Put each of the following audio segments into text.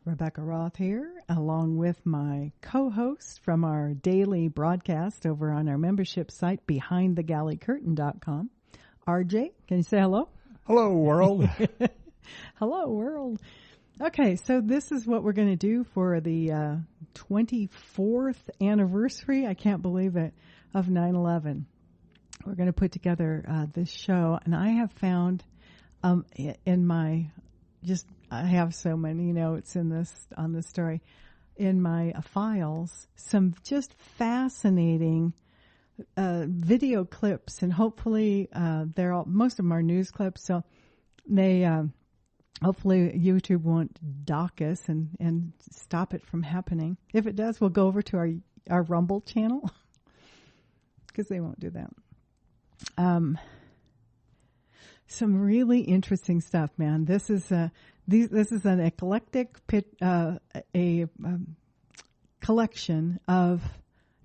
Rebekah Roth here, along with my co-host from our daily broadcast over on our membership site, BehindTheGalleyCurtain.com. RJ, can you say hello? Hello, world. Hello, world. Okay, so this is what we're going to do for the 24th anniversary, I can't believe it, of 9/11. We're going to put together this show, and I have found in my I have so many notes in this on this story in my files, some just fascinating video clips, and hopefully most of them are news clips, so they hopefully YouTube won't dock us and stop it from happening. If it does, we'll go over to our Rumble channel because they won't do that. Some really interesting stuff, man. This is an eclectic collection of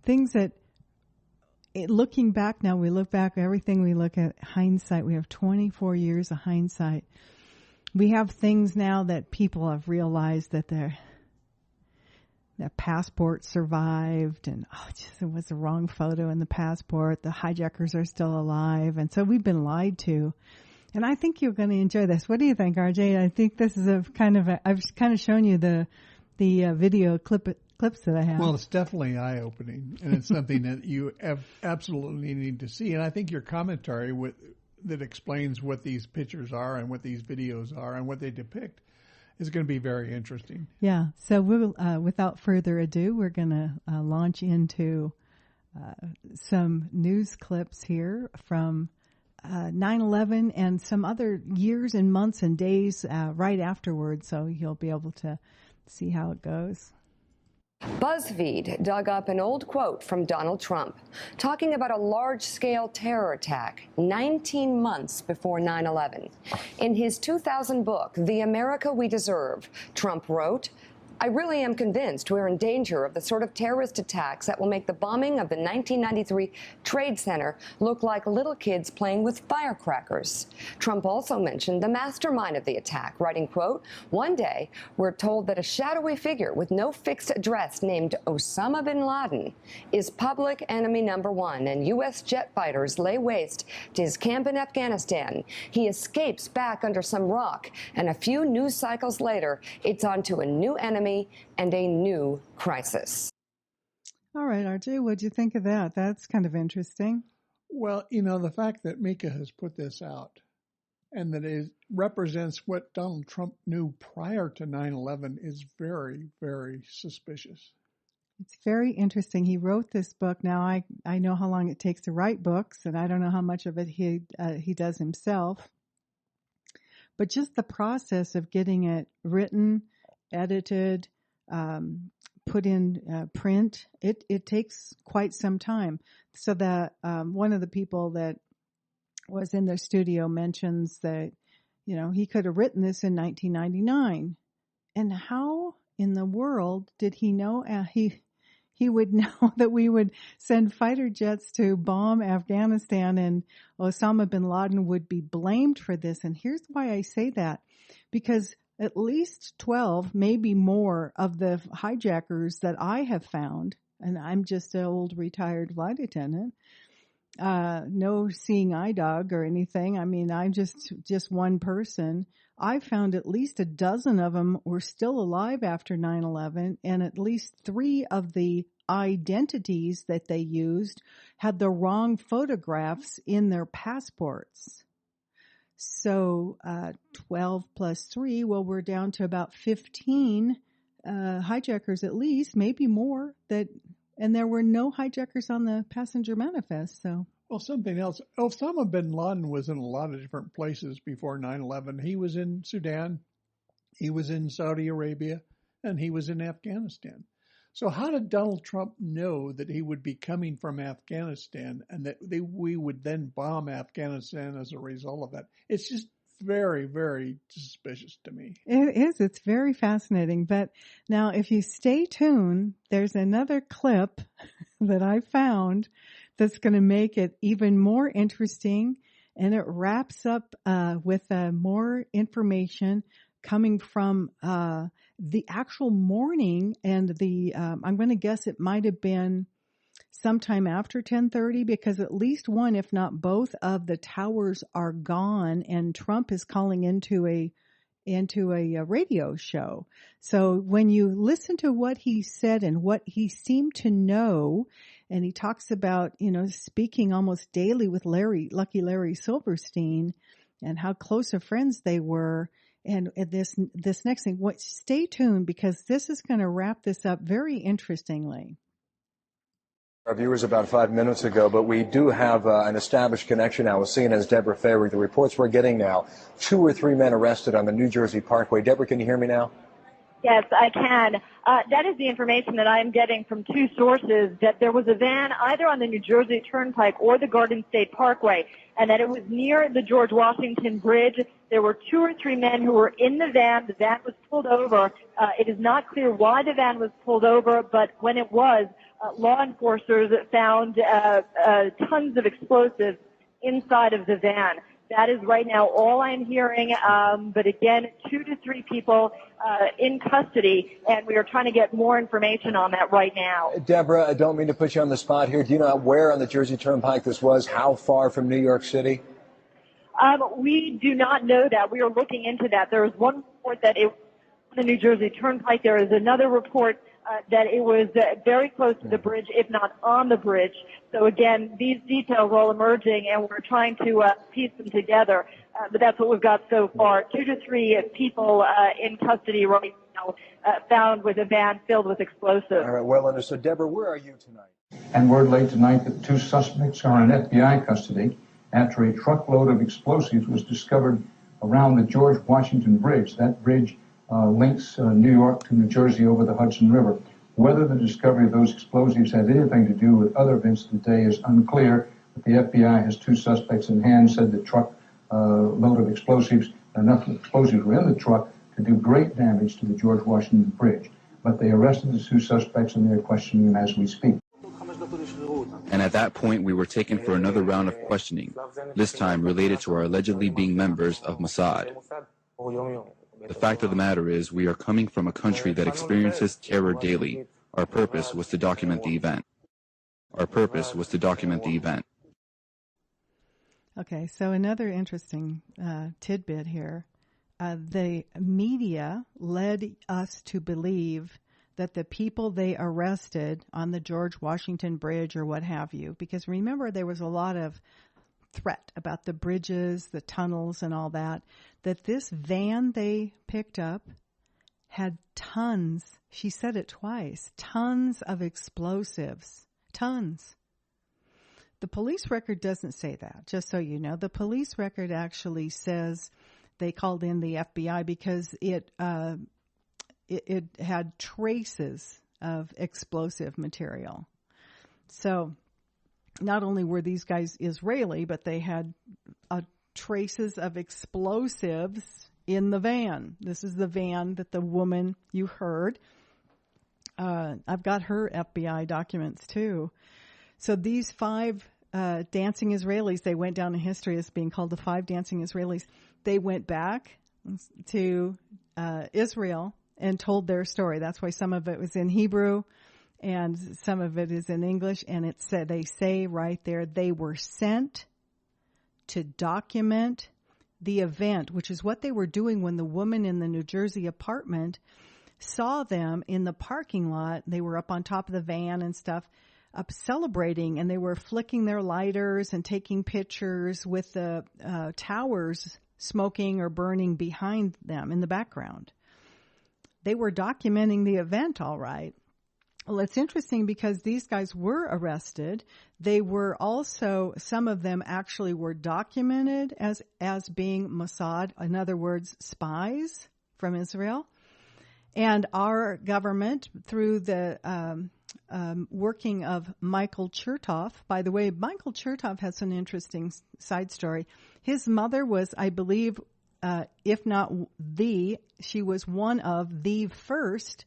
things that, looking back now, we look back at everything, we look at hindsight. We have 24 years of hindsight. We have things now that people have realized that their passport survived, and it was the wrong photo in the passport. The hijackers are still alive, and so we've been lied to. And I think you're going to enjoy this. What do you think, RJ? I think this is I've kind of shown you the video clips that I have. Well, it's definitely eye-opening, and it's something that you absolutely need to see. And I think your commentary that explains what these pictures are and what these videos are and what they depict is going to be very interesting. Yeah. So we'll, without further ado, we're going to launch into some news clips here from 9/11 and some other years and months and days right afterwards, so you'll be able to see how it goes. BuzzFeed dug up an old quote from Donald Trump talking about a large-scale terror attack 19 months before 9/11. In his 2000 book, The America We Deserve, Trump wrote, "I really am convinced we're in danger of the sort of terrorist attacks that will make the bombing of the 1993 Trade Center look like little kids playing with firecrackers." Trump also mentioned the mastermind of the attack, writing, quote, "One day, we're told that a shadowy figure with no fixed address named Osama bin Laden is public enemy number one, and U.S. jet fighters lay waste to his camp in Afghanistan. He escapes back under some rock, and a few news cycles later, it's on to a new enemy and a new crisis." All right, RJ, what'd you think of that? That's kind of interesting. Well, the fact that Mika has put this out and that it represents what Donald Trump knew prior to 9/11 is very, very suspicious. It's very interesting. He wrote this book. Now, I know how long it takes to write books, and I don't know how much of it he does himself. But just the process of getting it written, edited, put in print, it takes quite some time. So that one of the people that was in their studio mentions that, he could have written this in 1999. And how in the world did he know he would know that we would send fighter jets to bomb Afghanistan and Osama bin Laden would be blamed for this? And here's why I say that. Because at least 12, maybe more, of the hijackers that I have found, and I'm just an old retired flight attendant, no seeing eye dog or anything. I mean, I'm just one person. I found at least a dozen of them were still alive after 9/11, and at least 3 of the identities that they used had the wrong photographs in their passports. So 12 plus 3, well, we're down to about 15 hijackers at least, maybe more, and there were no hijackers on the passenger manifest. So, well, something else. Osama bin Laden was in a lot of different places before 9/11. He was in Sudan, he was in Saudi Arabia, and he was in Afghanistan. So how did Donald Trump know that he would be coming from Afghanistan and that we would then bomb Afghanistan as a result of that? It's just very, very suspicious to me. It is. It's very fascinating. But now if you stay tuned, there's another clip that I found that's going to make it even more interesting. And it wraps up with more information coming from the actual morning, and I'm going to guess it might have been sometime after 10:30, because at least one, if not both, of the towers are gone, and Trump is calling into a radio show. So when you listen to what he said and what he seemed to know, and he talks about, speaking almost daily with Lucky Larry Silverstein, and how close of friends they were. And this next thing, stay tuned, because this is going to wrap this up very interestingly. Our viewers about 5 minutes ago, but we do have an established connection now with CNN's Deborah Fayrick. The reports we're getting now, 2 or 3 men arrested on the New Jersey Parkway. Deborah, can you hear me now? Yes, I can. That is the information that I'm getting from two sources, that there was a van either on the New Jersey Turnpike or the Garden State Parkway, and that it was near the George Washington Bridge. There were 2 or 3 men who were in the van. The van was pulled over. It is not clear why the van was pulled over, but when it was, law enforcers found tons of explosives inside of the van. That is right now all I'm hearing. But again, 2 to 3 people in custody, and we are trying to get more information on that right now. Deborah, I don't mean to put you on the spot here. Do you know where on the Jersey Turnpike this was? How far from New York City? We do not know that. We are looking into that. There is one report that it was on the New Jersey Turnpike. There is another report that it was very close to the bridge, if not on the bridge. So again, these details are all emerging, and we're trying to piece them together. But that's what we've got so far. 2 to 3 people in custody right now, found with a van filled with explosives. All right, well understood. Deborah, where are you tonight? And word late tonight that 2 suspects are in FBI custody after a truckload of explosives was discovered around the George Washington Bridge. That bridge links New York to New Jersey over the Hudson River. Whether the discovery of those explosives has anything to do with other events today is unclear, but the FBI has 2 suspects in hand, said the truck load of explosives, enough explosives were in the truck to do great damage to the George Washington Bridge. But they arrested the 2 suspects, and they're questioning them as we speak. And at that point, we were taken for another round of questioning, this time related to our allegedly being members of Mossad. The fact of the matter is, we are coming from a country that experiences terror daily. Our purpose was to document the event. Okay, so another interesting tidbit here. The media led us to believe that the people they arrested on the George Washington Bridge or what have you, because remember there was a lot of threat about the bridges, the tunnels, and all that this van they picked up had tons, she said it twice, tons of explosives. Tons. The police record doesn't say that, just so you know. The police record actually says they called in the FBI because it had traces of explosive material. So not only were these guys Israeli, but they had traces of explosives in the van. This is the van that the woman you heard. I've got her FBI documents too. So these 5 dancing Israelis, they went down in history as being called the 5 dancing Israelis. They went back to Israel and told their story. That's why some of it was in Hebrew and some of it is in English. And it said, they say right there, they were sent to document the event, which is what they were doing when the woman in the New Jersey apartment saw them in the parking lot. They were up on top of the van and stuff, up celebrating, and they were flicking their lighters and taking pictures with the towers smoking or burning behind them in the background. They were documenting the event, all right. Well, it's interesting because these guys were arrested. They were also, some of them actually were documented as being Mossad, in other words, spies from Israel. And our government, through the working of Michael Chertoff, by the way, Michael Chertoff has an interesting side story. His mother was, I believe, if not she was one of the first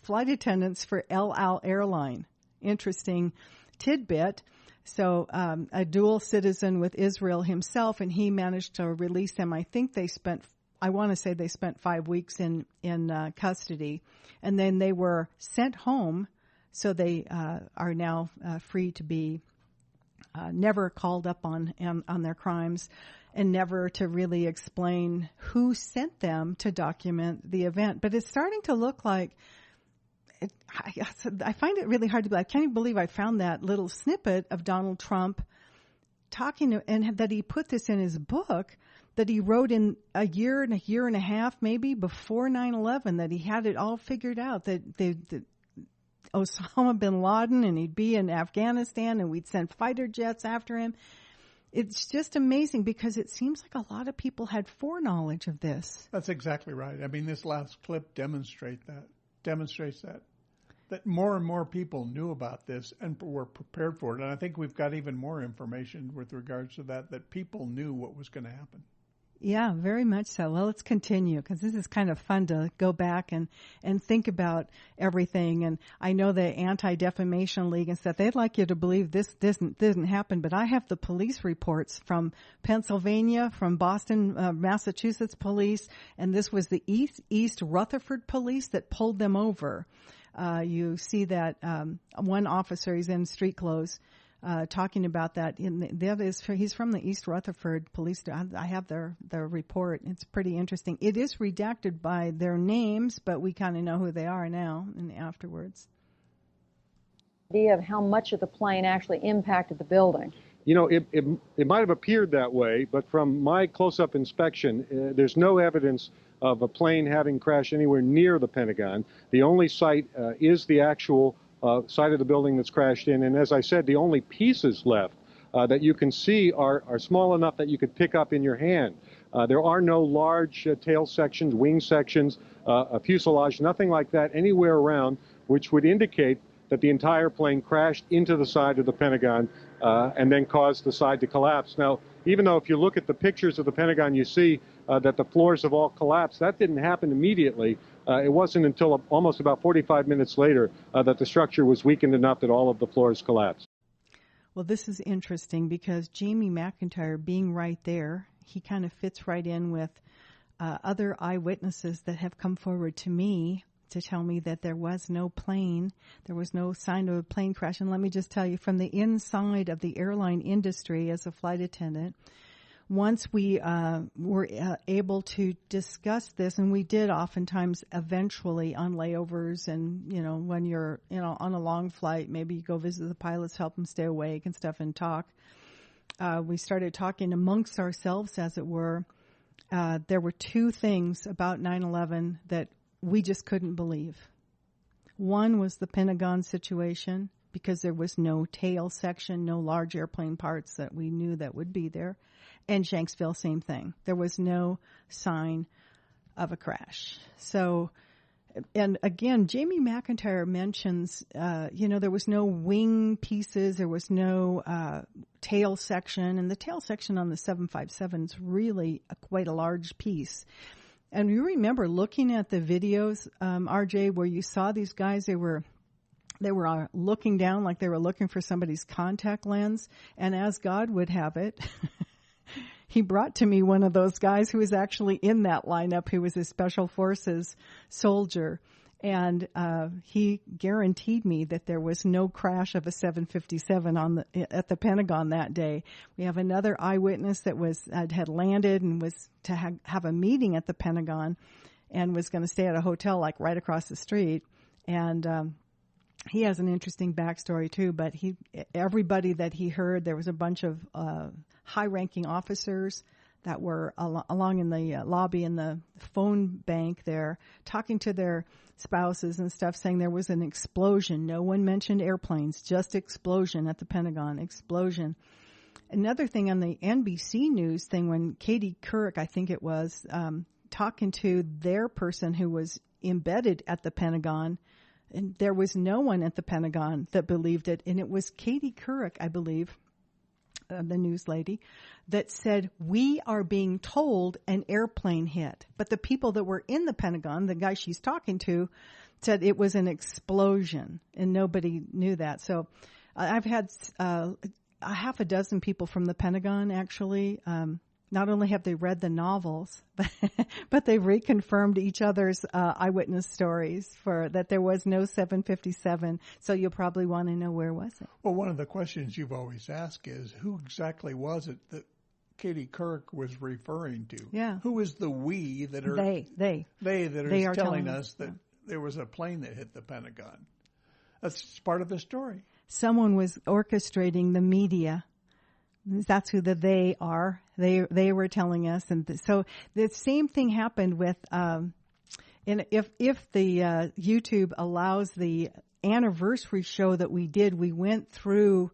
flight attendants for El Al airline. Interesting tidbit. So a dual citizen with Israel himself, and he managed to release them. I think they spent, I want to say they spent 5 weeks in custody, and then they were sent home. So they are now free to be never called up on their crimes, and never to really explain who sent them to document the event. But it's starting to look like, I find it really hard to believe. I can't even believe I found that little snippet of Donald Trump talking to, and that he put this in his book that he wrote in a year and a half maybe before 9/11, that he had it all figured out, that Osama bin Laden, and he'd be in Afghanistan, and we'd send fighter jets after him. It's just amazing, because it seems like a lot of people had foreknowledge of this. That's exactly right. I mean, this last clip demonstrates that more and more people knew about this and were prepared for it. And I think we've got even more information with regards to that people knew what was going to happen. Yeah, very much so. Well, let's continue, because this is kind of fun to go back and think about everything. And I know the Anti-Defamation League and stuff, they'd like you to believe this didn't happen. But I have the police reports from Pennsylvania, from Boston, Massachusetts police, and this was the East Rutherford police that pulled them over. You see that one officer, he's in street clothes, talking about that. He's from the East Rutherford police. I have their report. It's pretty interesting. It is redacted by their names, but we kind of know who they are now and afterwards. Idea of how much of the plane actually impacted the building. You know, it might have appeared that way, but from my close-up inspection, there's no evidence of a plane having crashed anywhere near the Pentagon. The only site is the actual side of the building that's crashed in. And as I said, the only pieces left that you can see are small enough that you could pick up in your hand. There are no large tail sections, wing sections, a fuselage, nothing like that anywhere around, which would indicate that the entire plane crashed into the side of the Pentagon and then caused the side to collapse. Now, even though if you look at the pictures of the Pentagon, you see that the floors have all collapsed, that didn't happen immediately. It wasn't until almost about 45 minutes later that the structure was weakened enough that all of the floors collapsed. Well, this is interesting, because Jamie McIntyre being right there, he kind of fits right in with other eyewitnesses that have come forward to me to tell me that there was no plane, there was no sign of a plane crash. And let me just tell you, from the inside of the airline industry as a flight attendant, once we were able to discuss this, and we did oftentimes eventually on layovers, and, you know, when you're, you know, on a long flight, maybe you go visit the pilots, help them stay awake and stuff and talk. We started talking amongst ourselves, as it were. There were two things about 9/11 that we just couldn't believe. One was the Pentagon situation, because there was no tail section, no large airplane parts that we knew that would be there. And Shanksville, same thing. There was no sign of a crash. So, and again, Jamie McIntyre mentions, there was no wing pieces, there was no tail section, and the tail section on the 757 is really quite a large piece. And you remember looking at the videos, RJ, where you saw these guys, they were looking down like they were looking for somebody's contact lens. And as God would have it, he brought to me one of those guys who was actually in that lineup, who was a Special Forces soldier. And he guaranteed me that there was no crash of a 757 at the Pentagon that day. We have another eyewitness that had landed and was to have a meeting at the Pentagon, and was going to stay at a hotel like right across the street. And he has an interesting backstory too. But everybody that he heard, there was a bunch of high-ranking officers that were along in the lobby in the phone bank there, talking to their spouses and stuff, saying there was an explosion. No one mentioned airplanes, just explosion at the Pentagon, explosion. Another thing on the NBC News thing, when Katie Couric, I think it was, talking to their person who was embedded at the Pentagon, and there was no one at the Pentagon that believed it, and it was Katie Couric, I believe, the news lady, that said, we are being told an airplane hit. But the people that were in the Pentagon, the guy she's talking to, said it was an explosion, and nobody knew that. So I've had a half a dozen people from the Pentagon actually not only have they read the novels, but they've reconfirmed each other's eyewitness stories for that there was no 757. So you'll probably want to know, where was it? Well, one of the questions you've always asked is, who exactly was it that Katie Couric was referring to? Yeah. Who is the we that are they that are are telling us that there was a plane that hit the Pentagon? That's part of the story. Someone was orchestrating the media. That's who the they are. They were telling us, and so the same thing happened with. And if the YouTube allows the anniversary show that we did, we went through.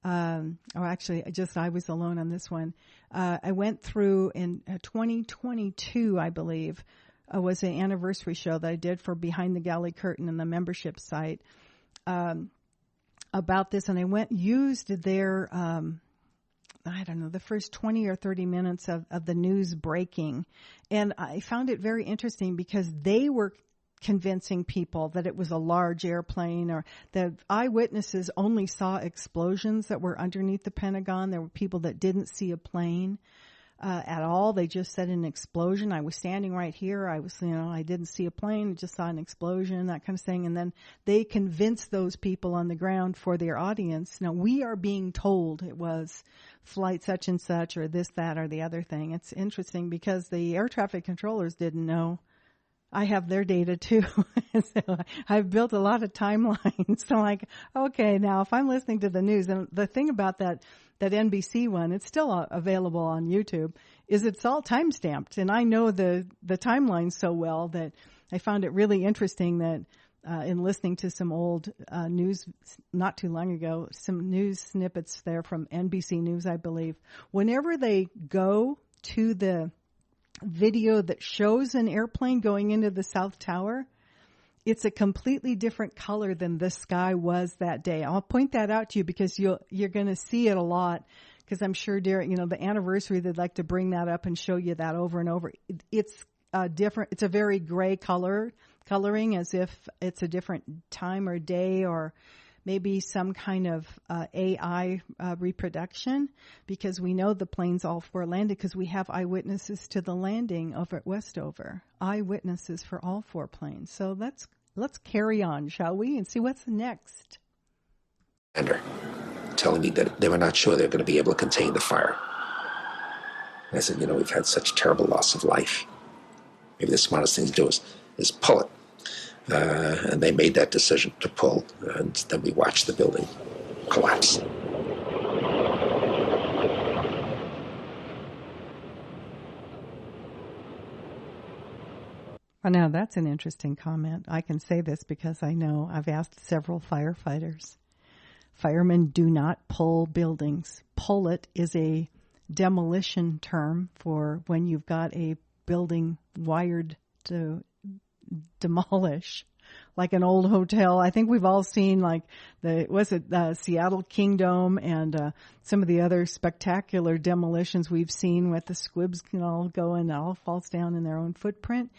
I was alone on this one. I went through in 2022, I believe, was an anniversary show that I did for Behind the Galley Curtain and the membership site about this, and I used their. The first 20 or 30 minutes of the news breaking. And I found it very interesting because they were convincing people that it was a large airplane, or the eyewitnesses only saw explosions that were underneath the Pentagon. There were people that didn't see a plane at all. They just said an explosion. I was standing right here. I didn't see a plane. I just saw an explosion, that kind of thing. And then they convinced those people on the ground for their audience. Now, we are being told it was flight such and such, or this, that, or the other thing. It's interesting because the air traffic controllers didn't know. I have their data too. So I've built a lot of timelines. So like, okay, now if I'm listening to the news, and the thing about that NBC one, it's still available on YouTube, is it's all time-stamped. And I know the timeline so well that I found it really interesting that in listening to some old news not too long ago, some news snippets there from NBC News, I believe, whenever they go to the video that shows an airplane going into the South Tower, it's a completely different color than the sky was that day. I'll point that out to you because you're going to see it a lot, because I'm sure during the anniversary they'd like to bring that up and show you that over and over. It's different. It's a very gray coloring, as if it's a different time or day, or maybe some kind of AI reproduction, because we know the planes all four landed, because we have eyewitnesses to the landing over at Westover. Eyewitnesses for all four planes. So let's carry on, shall we, and see what's next. Telling me that they were not sure they were going to be able to contain the fire. And I said, we've had such terrible loss of life. Maybe the smartest thing to do is pull it. And they made that decision to pull, and then we watched the building collapse. Well, now that's an interesting comment. I can say this because I know I've asked several firefighters. Firemen do not pull buildings. Pull it is a demolition term for when you've got a building wired to demolish, like an old hotel. I think we've all seen Seattle Kingdom and some of the other spectacular demolitions we've seen with the squibs all go and it all falls down in their own footprint.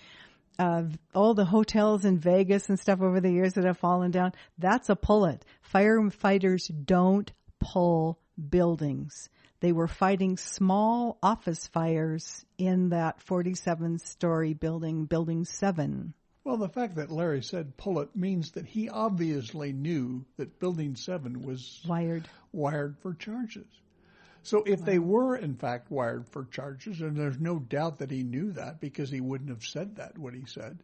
All the hotels in Vegas and stuff over the years that have fallen down, that's a pull it. Firefighters don't pull buildings. They were fighting small office fires in that 47-story building, Building 7. Well, the fact that Larry said pull it means that he obviously knew that Building 7 was wired for charges. So if they were, in fact, wired for charges, and there's no doubt that he knew that because he wouldn't have said that, what he said,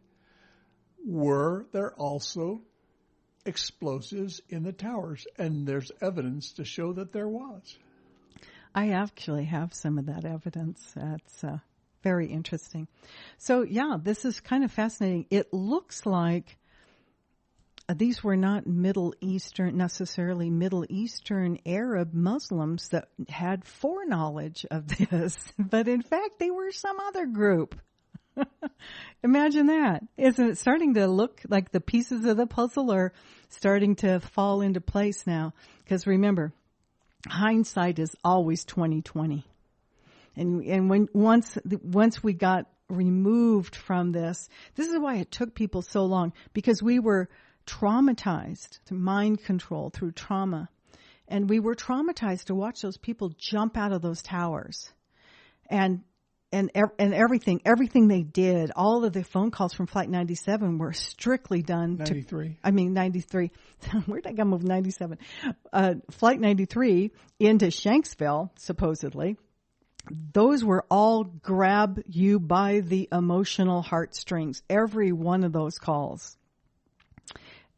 were there also explosives in the towers? And there's evidence to show that there was. I actually have some of that evidence. That's very interesting. So, yeah, this is kind of fascinating. It looks like these were not necessarily Middle Eastern Arab Muslims that had foreknowledge of this, but in fact, they were some other group. Imagine that. Isn't it starting to look like the pieces of the puzzle are starting to fall into place now? Because remember, hindsight is always 20/20. And once we got removed from this is why it took people so long, because we were traumatized through mind control, through trauma. And we were traumatized to watch those people jump out of those towers. And everything they did, all of the phone calls from Flight 97 were strictly done 93. 93. Where'd I come with 97? Flight 93 into Shanksville, supposedly. Those were all grab you by the emotional heartstrings, every one of those calls.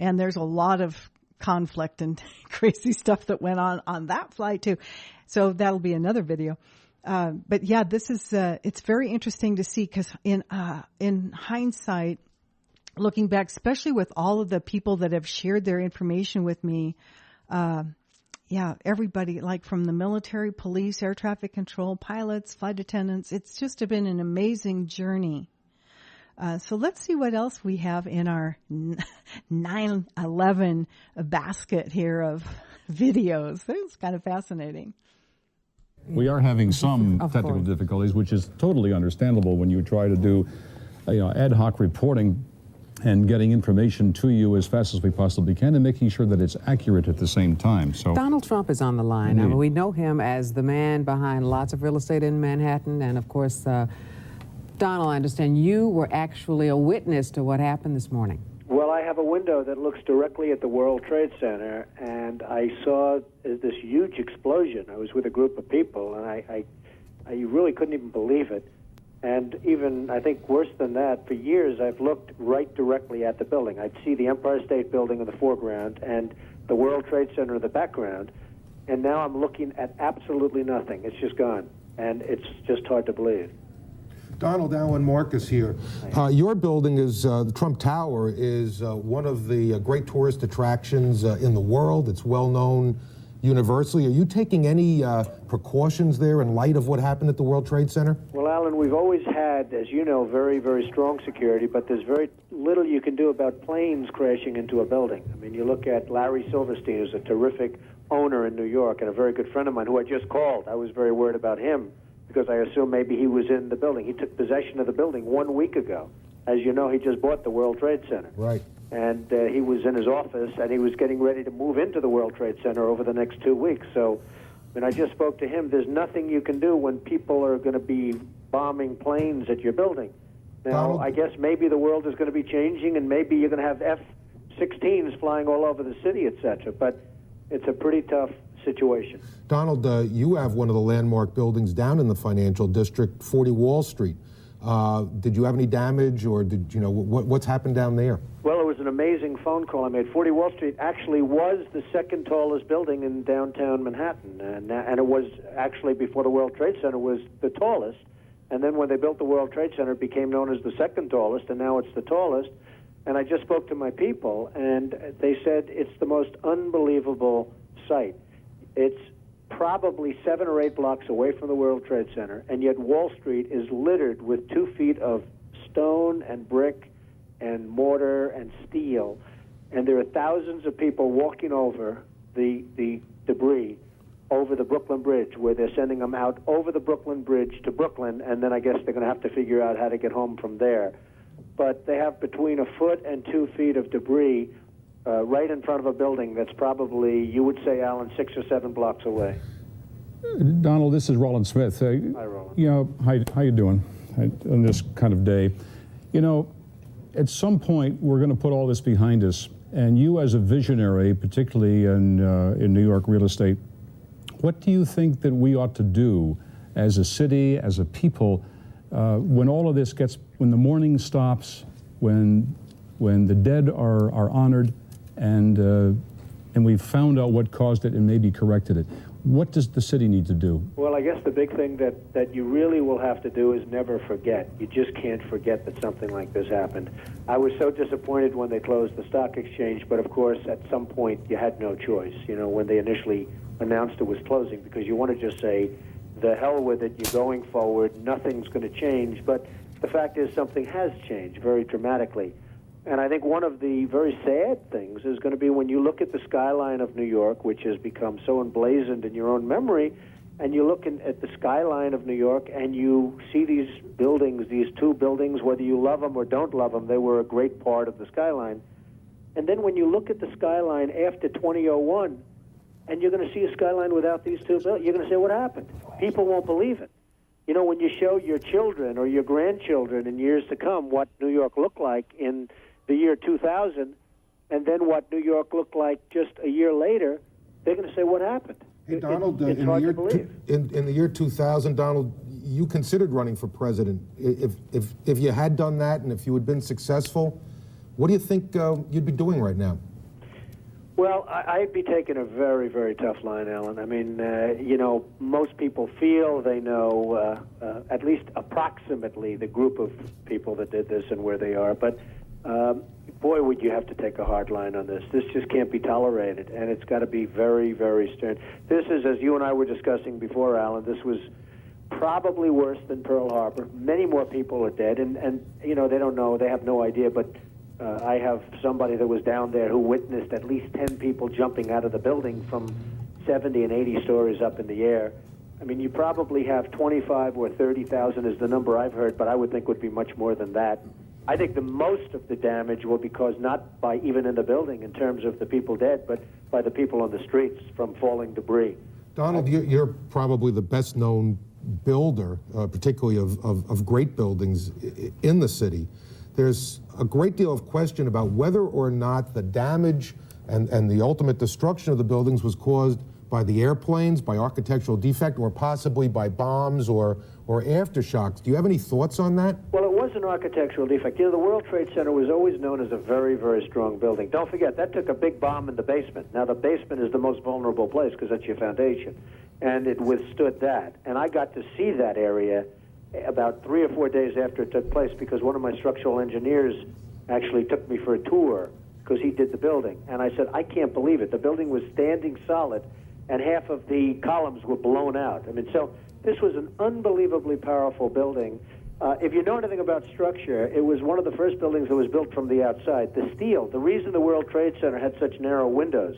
And there's a lot of conflict and crazy stuff that went on that flight too. So that'll be another video. But yeah, this is, it's very interesting to see because in hindsight, looking back, especially with all of the people that have shared their information with me, everybody, like from the military, police, air traffic control, pilots, flight attendants, it's just been an amazing journey. So let's see what else we have in our 9/11 basket here of videos. It's kind of fascinating. We are having some technical difficulties, which is totally understandable when you try to do, ad hoc reporting and getting information to you as fast as we possibly can and making sure that it's accurate at the same time. So Donald Trump is on the line. I mean, we know him as the man behind lots of real estate in Manhattan. And of course, Donald, I understand you were actually a witness to what happened this morning. Well, I have a window that looks directly at the World Trade Center, and I saw this huge explosion. I was with a group of people, and I really couldn't even believe it. And even, I think, worse than that, for years I've looked right directly at the building. I'd see the Empire State Building in the foreground and the World Trade Center in the background, and now I'm looking at absolutely nothing. It's just gone, and it's just hard to believe. Donald, Alan Marcus here. Your building is, the Trump Tower is one of the great tourist attractions in the world. It's well known universally. Are you taking any precautions there in light of what happened at the World Trade Center? Well, Alan, we've always had, as you know, very, very strong security, but there's very little you can do about planes crashing into a building. I mean, you look at Larry Silverstein, who's a terrific owner in New York and a very good friend of mine who I just called. I was very worried about him, because I assume maybe he was in the building. He took possession of the building 1 week ago. As you know, he just bought the World Trade Center. Right. And he was in his office, and he was getting ready to move into the World Trade Center over the next 2 weeks. So when I just spoke to him, there's nothing you can do when people are going to be bombing planes at your building. Now, Donald, I guess maybe the world is going to be changing, and maybe you're going to have F-16s flying all over the city, etc. But it's a pretty tough situation. Donald, you have one of the landmark buildings down in the financial district, 40 Wall Street. Did you have any damage, or did you know what's happened down there? Well, it was an amazing phone call I made. 40 Wall Street actually was the second tallest building in downtown Manhattan, and it was actually, before the World Trade Center, was the tallest. And then when they built the World Trade Center, it became known as the second tallest, and now it's the tallest. And I just spoke to my people, and they said it's the most unbelievable sight. It's probably 7 or 8 blocks away from the World Trade Center, and yet Wall Street is littered with 2 feet of stone and brick and mortar and steel, and there are thousands of people walking over the debris over the Brooklyn Bridge, where they're sending them out over the Brooklyn Bridge to Brooklyn, and then I guess they're going to have to figure out how to get home from there. But they have between 1 foot and 2 feet of debris right in front of a building that's probably, you would say, Alan, 6 or 7 blocks away. Donald, this is Roland Smith. Hi, Roland. How you doing on this kind of day? At some point, we're going to put all this behind us, and you as a visionary, particularly in New York real estate, what do you think that we ought to do as a city, as a people, when all of this when the mourning stops, when the dead are honored, and we've found out what caused it and maybe corrected it? What does the city need to do? Well, I guess the big thing that you really will have to do is never forget. You just can't forget that something like this happened. I was so disappointed when they closed the stock exchange, but of course, at some point, you had no choice, when they initially announced it was closing, because you want to just say, the hell with it, you're going forward, nothing's going to change. But the fact is, something has changed very dramatically. And I think one of the very sad things is going to be when you look at the skyline of New York, which has become so emblazoned in your own memory, and you look at the skyline of New York and you see these buildings, these 2 buildings, whether you love them or don't love them, they were a great part of the skyline. And then when you look at the skyline after 2001, and you're going to see a skyline without these 2 buildings, you're going to say, what happened? People won't believe it. you know, when you show your children or your grandchildren in years to come what New York looked like in the year 2000, and then what New York looked like just a year later, they're going to say, what happened? Hey, Donald, it's hard to believe. in the year 2000, Donald, you considered running for president. If you had done that and if you had been successful, what do you think you'd be doing right now? Well, I'd be taking a very, very tough line, Alan. I mean, you know, most people feel they know at least approximately the group of people that did this and where they are. But, boy, would you have to take a hard line on this. This just can't be tolerated, and it's got to be very, very stern. This is, as you and I were discussing before, Alan, this was probably worse than Pearl Harbor. Many more people are dead, and you know, they don't know, they have no idea, but I have somebody that was down there who witnessed at least 10 people jumping out of the building from 70 and 80 stories up in the air. I mean, you probably have 25 or 30,000 is the number I've heard, but I would think would be much more than that. I think the most of the damage will be caused not by even in the building in terms of the people dead, but by the people on the streets from falling debris. Donald, you're probably the best known builder, particularly of great buildings in the city. There's a great deal of question about whether or not the damage and the ultimate destruction of the buildings was caused by the airplanes, by architectural defect, or possibly by bombs or aftershocks. Do you have any thoughts on that? Well, it was an architectural defect. You know, the World Trade Center was always known as a very, very strong building. Don't forget, that took a big bomb in the basement. Now, the basement is the most vulnerable place because that's your foundation, and it withstood that. And I got to see that area about 3 or 4 days after it took place because one of my structural engineers actually took me for a tour because he did the building. And I said, I can't believe it. The building was standing solid, and half of the columns were blown out. I mean, so this was an unbelievably powerful building. If you know anything about structure, it was one of the first buildings that was built from the outside. The steel, the reason the World Trade Center had such narrow windows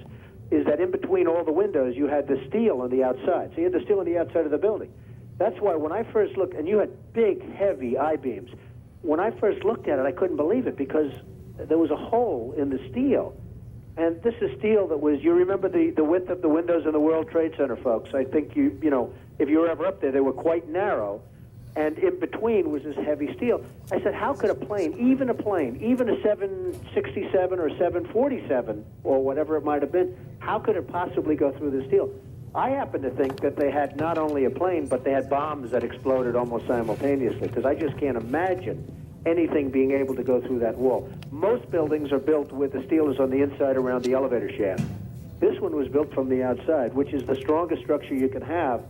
is that in between all the windows, you had the steel on the outside. So you had the steel on the outside of the building. That's why when I first looked, and you had big, heavy I-beams, when I first looked at it, I couldn't believe it because there was a hole in the steel. And this is steel that was, you remember the width of the windows in the World Trade Center, folks. I think you know, if you were ever up there, they were quite narrow. And in between was this heavy steel. I said, how could a plane, even a 767 or 747 or whatever it might have been, how could it possibly go through the steel? I happen to think that they had not only a plane, but they had bombs that exploded almost simultaneously, because I just can't imagine anything being able to go through that wall. Most buildings are built with the steel is on the inside around the elevator shaft. This one was built from the outside, which is the strongest structure you can have,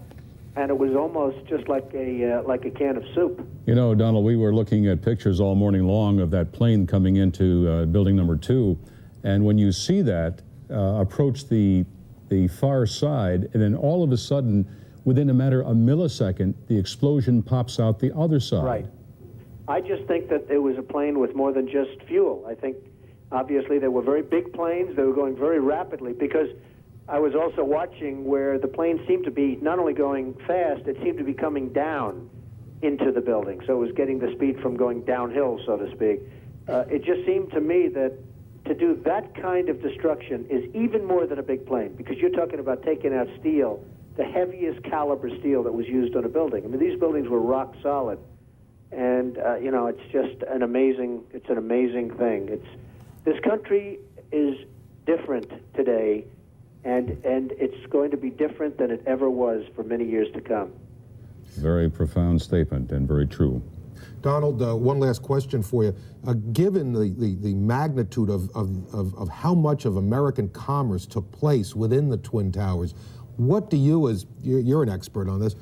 and it was almost just like a can of soup. You know, Donald, we were looking at pictures all morning long of that plane coming into building number 2, and when you see that approach the far side, and then all of a sudden, within a matter of a millisecond, the explosion pops out the other side. Right. I just think that it was a plane with more than just fuel. I think, obviously, they were very big planes. They were going very rapidly, because I was also watching where the plane seemed to be not only going fast, it seemed to be coming down into the building. So it was getting the speed from going downhill, so to speak. It just seemed to me that to do that kind of destruction is even more than a big plane, because you're talking about taking out steel, the heaviest caliber steel that was used on a building. I mean, these buildings were rock solid, and you know, it's just an amazing thing. This country is different today, and it's going to be different than it ever was for many years to come. Very profound statement and very true. Donald, one last question for you. Given the magnitude of how much of American commerce took place within the Twin Towers, what do you, as you're an expert on this,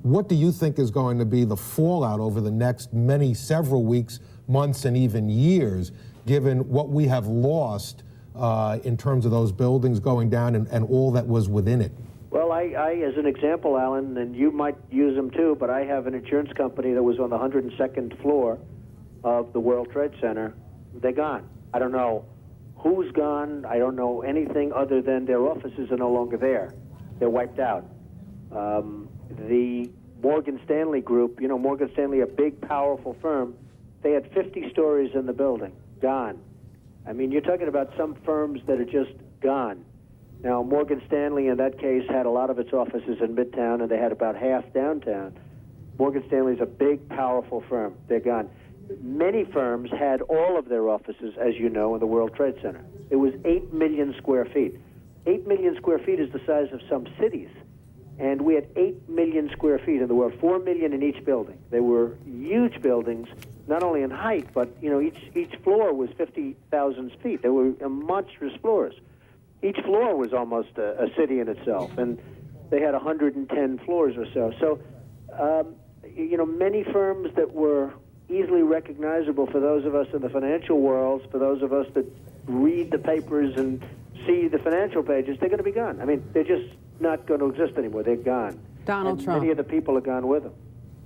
what do you think is going to be the fallout over the next several weeks, months, and even years, given what we have lost in terms of those buildings going down and all that was within it? Well, I, as an example, Alan, and you might use them too, but I have an insurance company that was on the 102nd floor of the World Trade Center. They're gone. I don't know who's gone. I don't know anything other than their offices are no longer there. They're wiped out. The Morgan Stanley group, you know, Morgan Stanley, a big, powerful firm, they had 50 stories in the building, gone. I mean, you're talking about some firms that are just gone. Now, Morgan Stanley, in that case, had a lot of its offices in Midtown, and they had about half downtown. Morgan Stanley's a big, powerful firm. They're gone. Many firms had all of their offices, as you know, in the World Trade Center. It was 8 million square feet. 8 million square feet is the size of some cities. And we had 8 million square feet in the world, 4 million in each building. They were huge buildings, not only in height, but each floor was 50,000 feet. They were monstrous floors. Each floor was almost a city in itself, and they had 110 floors or so. So, many firms that were easily recognizable for those of us in the financial worlds, for those of us that read the papers and see the financial pages, they're going to be gone. I mean, they're just not going to exist anymore. They're gone. Donald Trump. Many of the people are gone with them.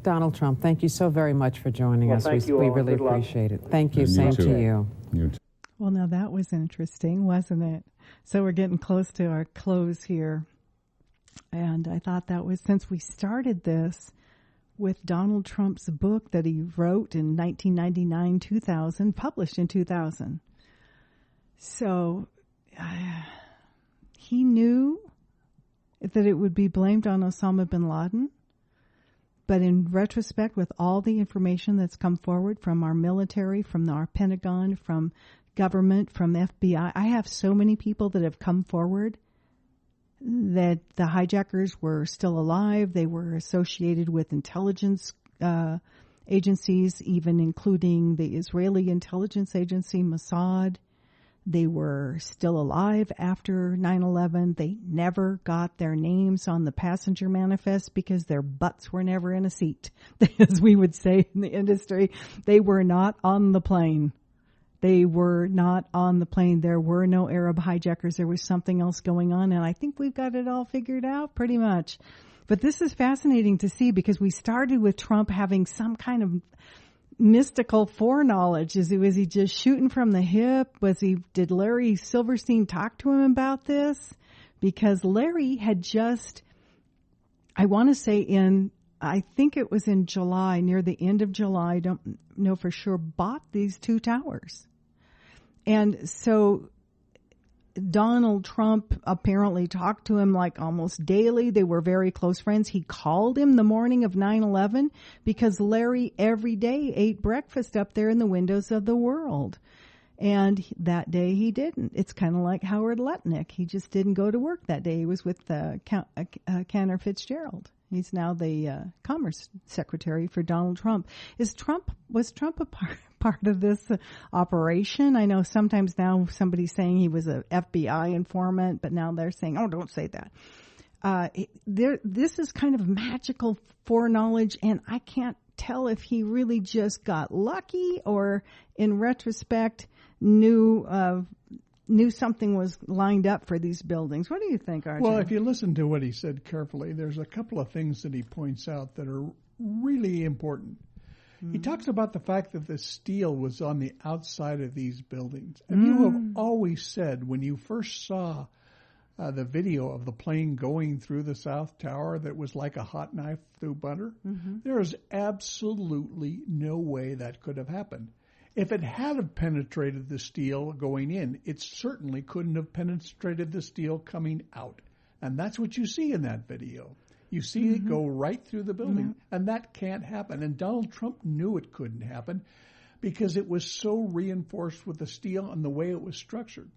Donald Trump, thank you so very much for joining us. Thank you we all. really Good luck. appreciate it. Thank you. Same to you. You too. Well, now that was interesting, wasn't it? So we're getting close to our close here. And I thought that was, since we started this with Donald Trump's book that he wrote in 1999, 2000, published in 2000. So he knew that it would be blamed on Osama bin Laden. But in retrospect, with all the information that's come forward from our military, from our Pentagon, from government, from FBI, I have so many people that have come forward that the hijackers were still alive. They were associated with intelligence agencies, even including the Israeli intelligence agency, Mossad. They were still alive after 9/11. They never got their names on the passenger manifest because their butts were never in a seat, as we would say in the industry. They were not on the plane. They were not on the plane. There were no Arab hijackers. There was something else going on, and I think we've got it all figured out pretty much. But this is fascinating to see because we started with Trump having some kind of mystical foreknowledge. Was he just shooting from the hip? Did Larry Silverstein talk to him about this? Because Larry had just, I want to say I think it was in July, near the end of July, I don't know for sure, bought these two towers. And so Donald Trump apparently talked to him like almost daily. They were very close friends. He called him the morning of 9/11 because Larry every day ate breakfast up there in the windows of the World. And that day he didn't. It's kind of like Howard Lutnick. He just didn't go to work that day. He was with Cantor Fitzgerald. He's now the Commerce Secretary for Donald Trump. Was Trump a part of this operation? I know sometimes now somebody's saying he was an FBI informant, but now they're saying, oh, don't say that. This is kind of magical foreknowledge, and I can't tell if he really just got lucky or, in retrospect, knew something was lined up for these buildings. What do you think, RJ? Well, if you listen to what he said carefully, there's a couple of things that he points out that are really important. Mm-hmm. He talks about the fact that the steel was on the outside of these buildings. And you have always said, when you first saw the video of the plane going through the South Tower that was like a hot knife through butter, there is absolutely no way that could have happened. If it had have penetrated the steel going in, it certainly couldn't have penetrated the steel coming out. And that's what you see in that video. You see it go right through the building, and that can't happen. And Donald Trump knew it couldn't happen because it was so reinforced with the steel and the way it was structured.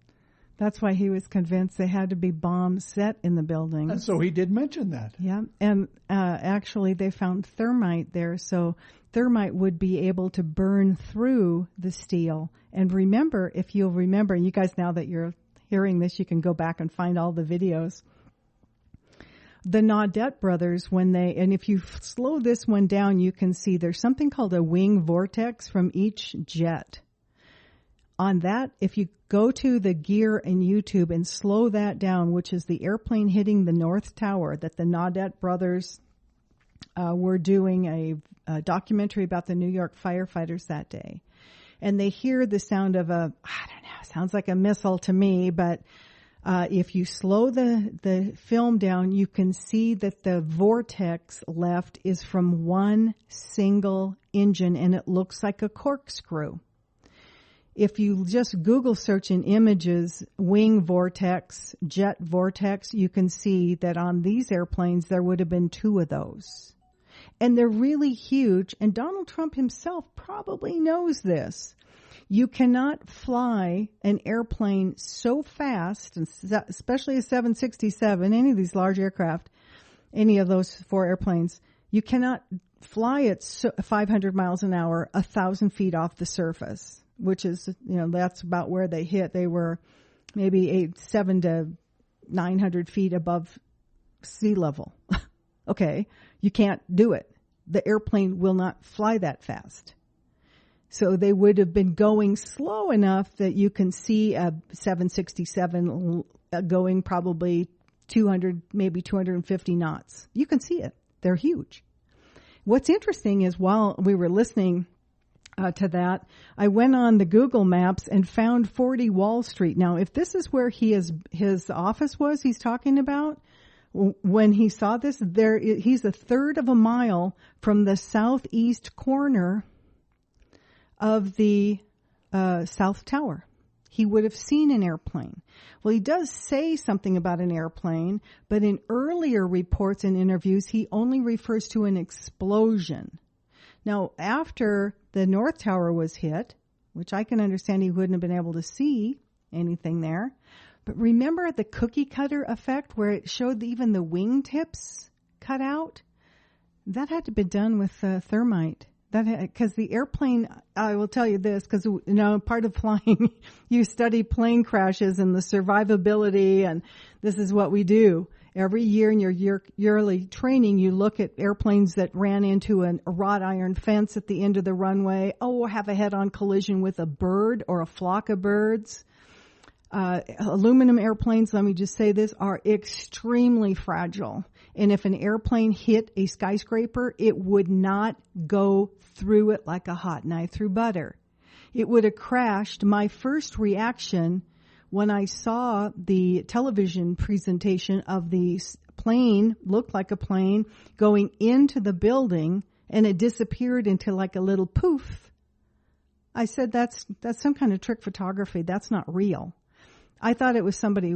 That's why he was convinced there had to be bombs set in the building. And so he did mention that. Yeah, and actually they found thermite there, so thermite would be able to burn through the steel. And remember, if you'll remember, and you guys, now that you're hearing this, you can go back and find all the videos. The Naudet brothers, and if you slow this one down, you can see there's something called a wing vortex from each jet. On that, if you go to the gear in YouTube and slow that down, which is the airplane hitting the North Tower that the Naudet brothers were doing a documentary about the New York firefighters that day. And they hear the sound of sounds like a missile to me, but if you slow the film down, you can see that the vortex left is from one single engine, and it looks like a corkscrew. If you just Google search in images, wing vortex, jet vortex, you can see that on these airplanes there would have been two of those. And they're really huge. And Donald Trump himself probably knows this. You cannot fly an airplane so fast, and especially a 767, any of these large aircraft, any of those 4 airplanes, you cannot fly at 500 miles an hour, 1,000 feet off the surface, which is, that's about where they hit. They were maybe 700 to 900 feet above sea level. Okay, you can't do it. The airplane will not fly that fast. So they would have been going slow enough that you can see a 767 going probably 200, maybe 250 knots. You can see it. They're huge. What's interesting is while we were listening to that, I went on the Google Maps and found 40 Wall Street. Now, if this is where his office was, he's talking about, when he saw this, he's a third of a mile from the southeast corner of the South Tower. He would have seen an airplane. Well, he does say something about an airplane, but in earlier reports and interviews, he only refers to an explosion. Now, after the North Tower was hit, which I can understand he wouldn't have been able to see anything there, but remember the cookie cutter effect where it showed even the wingtips cut out? That had to be done with thermite. Because the airplane, I will tell you this, because, part of flying, you study plane crashes and the survivability, and this is what we do. Every year in your yearly training, you look at airplanes that ran into a wrought iron fence at the end of the runway, have a head-on collision with a bird or a flock of birds. Aluminum airplanes, let me just say this, are extremely fragile. And if an airplane hit a skyscraper, it would not go through it like a hot knife through butter. It would have crashed. My first reaction when I saw the television presentation of the plane, looked like a plane, going into the building, and it disappeared into like a little poof, I said, that's some kind of trick photography. That's not real. I thought it was somebody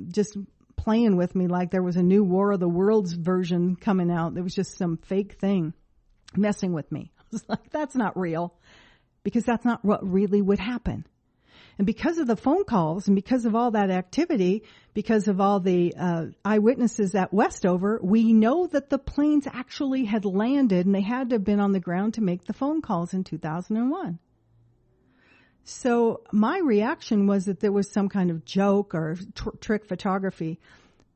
just playing with me, like there was a new War of the Worlds version coming out. There was just some fake thing messing with me. I was like, that's not real, because that's not what really would happen. And because of the phone calls and because of all that activity, because of all the eyewitnesses at Westover, we know that the planes actually had landed and they had to have been on the ground to make the phone calls in 2001. So my reaction was that there was some kind of joke or trick photography.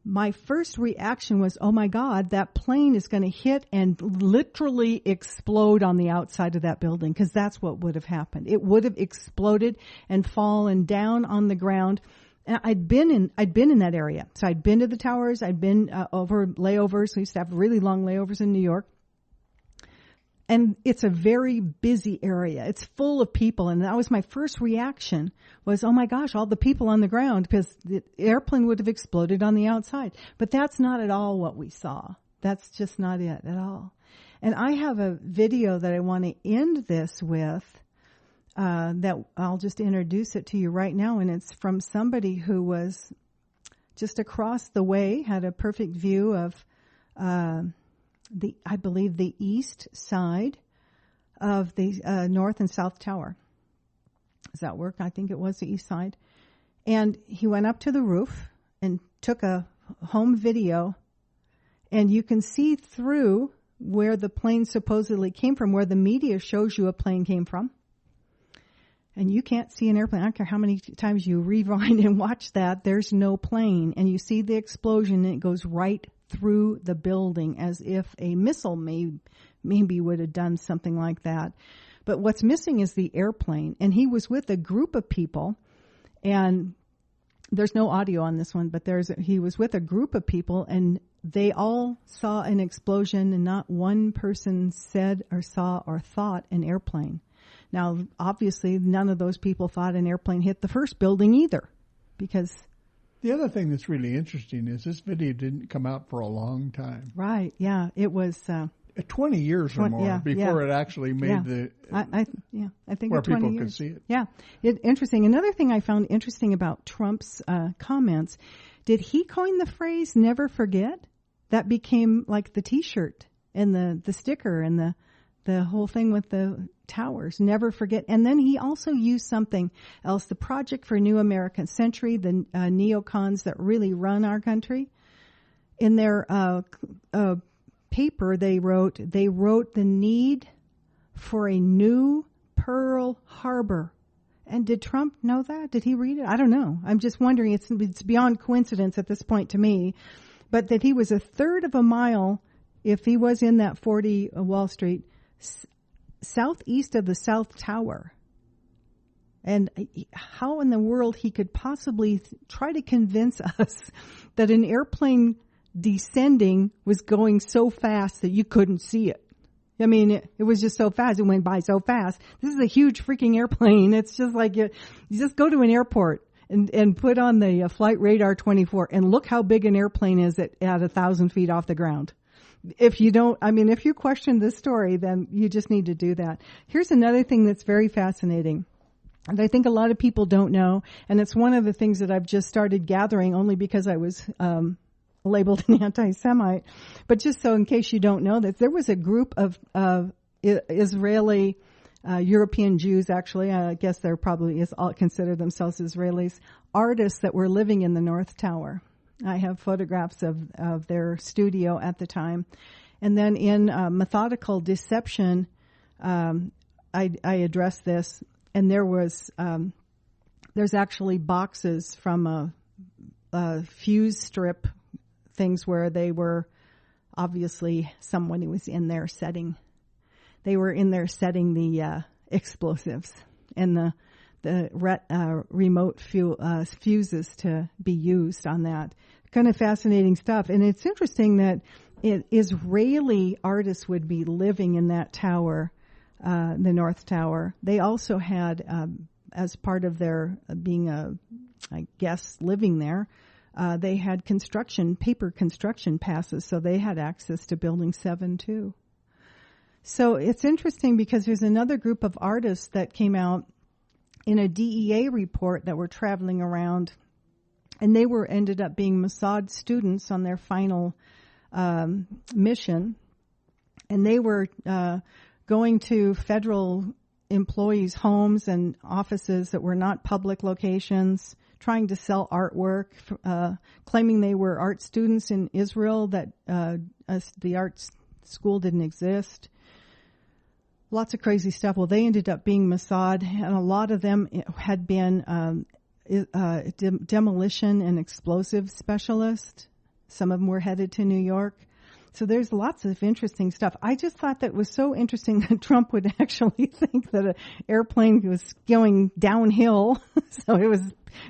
My first reaction was, oh my God, that plane is going to hit and literally explode on the outside of that building, because that's what would have happened. It would have exploded and fallen down on the ground. And I'd been in that area. So I'd been to the towers. I'd been over layovers. We used to have really long layovers in New York. And it's a very busy area. It's full of people. And that was my first reaction was, oh my gosh, all the people on the ground, because the airplane would have exploded on the outside. But that's not at all what we saw. That's just not it at all. And I have a video that I want to end this with, that I'll just introduce it to you right now. And it's from somebody who was just across the way, had a perfect view of, I believe the east side of the North and South Tower. Does that work? I think it was the east side. And he went up to the roof and took a home video, and you can see through where the plane supposedly came from, where the media shows you a plane came from. And you can't see an airplane. I don't care how many times you rewind and watch that. There's no plane. And you see the explosion, and it goes right through the building as if a missile maybe would have done something like that. But what's missing is the airplane. And he was with a group of people, and there's no audio on this one, but he was with a group of people, and they all saw an explosion, and not one person said or saw or thought an airplane. Now, obviously, none of those people thought an airplane hit the first building either, because... The other thing that's really interesting is this video didn't come out for a long time. Right, yeah. It was... 20 years or more before it actually made I think where 20 people years. could see it. Yeah, interesting. Another thing I found interesting about Trump's comments, did he coin the phrase "never forget"? That became like the T-shirt and the sticker and the whole thing with the towers. Never forget. And then he also used something else, the Project for New American Century, the neocons that really run our country. In their paper, they wrote the need for a new Pearl Harbor. And did Trump know that? Did he read it? I don't know. I'm just wondering. It's beyond coincidence at this point to me. But that he was a third of a mile, if he was in that 40 Wall Street, southeast of the South Tower. And how in the world he could possibly try to convince us that an airplane descending was going so fast that you couldn't see it. I mean, it was just so fast. It went by so fast. This is a huge freaking airplane. It's just like you just go to an airport and put on the Flight Radar 24 and look how big an airplane is at 1,000 feet off the ground. If you question this story, then you just need to do that. Here's another thing that's very fascinating. And I think a lot of people don't know, and it's one of the things that I've just started gathering only because I was labeled an anti-Semite. But just so in case you don't know that, there was a group of Israeli European Jews, actually, I guess they're probably consider themselves Israelis, artists that were living in the North Tower. I have photographs of their studio at the time. And then in Methodical Deception, I addressed this, and there's actually boxes from a fuse strip things where they were obviously someone who was in there setting. They were in there setting the explosives and the remote fuses to be used on that. Kind of fascinating stuff. And it's interesting that Israeli artists would be living in that tower, the North Tower. They also had, as part of their being living there, they had paper construction passes, so they had access to Building 7 too. So it's interesting because there's another group of artists that came out in a DEA report that were traveling around, and they ended up being Mossad students on their final mission, and they were going to federal employees' homes and offices that were not public locations, trying to sell artwork, claiming they were art students in Israel, that the art school didn't exist. Lots of crazy stuff. Well, they ended up being Mossad, and a lot of them had been demolition and explosive specialists. Some of them were headed to New York. So there's lots of interesting stuff. I just thought that was so interesting that Trump would actually think that an airplane was going downhill, so it was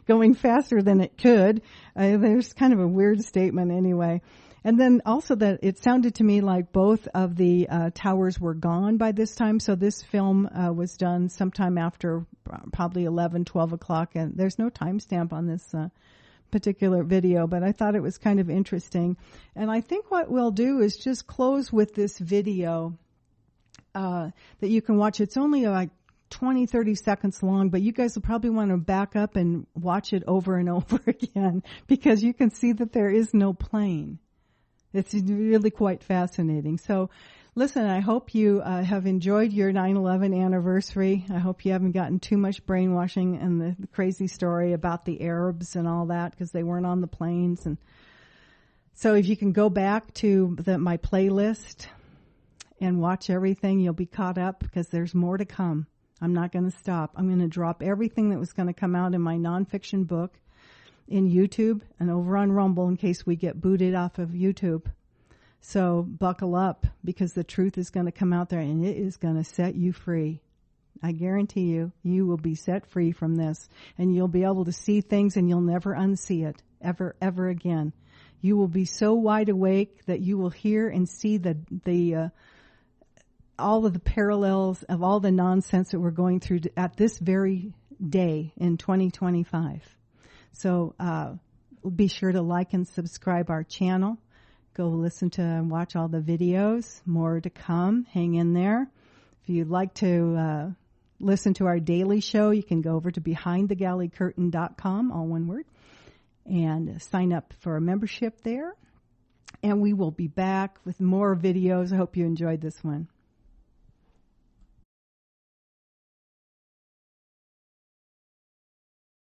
going faster than it could. There's kind of a weird statement anyway. And then also that it sounded to me like both of the towers were gone by this time. So this film was done sometime after probably 11, 12 o'clock. And there's no timestamp on this particular video, but I thought it was kind of interesting. And I think what we'll do is just close with this video that you can watch. It's only like 20, 30 seconds long, but you guys will probably want to back up and watch it over and over again because you can see that there is no plane. It's really quite fascinating. So listen, I hope you have enjoyed your 9/11 anniversary. I hope you haven't gotten too much brainwashing and the crazy story about the Arabs and all that because they weren't on the planes. And so if you can go back to my playlist and watch everything, you'll be caught up because there's more to come. I'm not going to stop. I'm going to drop everything that was going to come out in my nonfiction book in YouTube and over on Rumble in case we get booted off of YouTube. So buckle up because the truth is going to come out there and it is going to set you free. I guarantee you, you will be set free from this and you'll be able to see things and you'll never unsee it ever, ever again. You will be so wide awake that you will hear and see all of the parallels of all the nonsense that we're going through at this very day in 2025. So be sure to like and subscribe our channel. Go listen to and watch all the videos. More to come. Hang in there. If you'd like to listen to our daily show, you can go over to behindthegalleycurtain.com, all one word, and sign up for a membership there. And we will be back with more videos. I hope you enjoyed this one.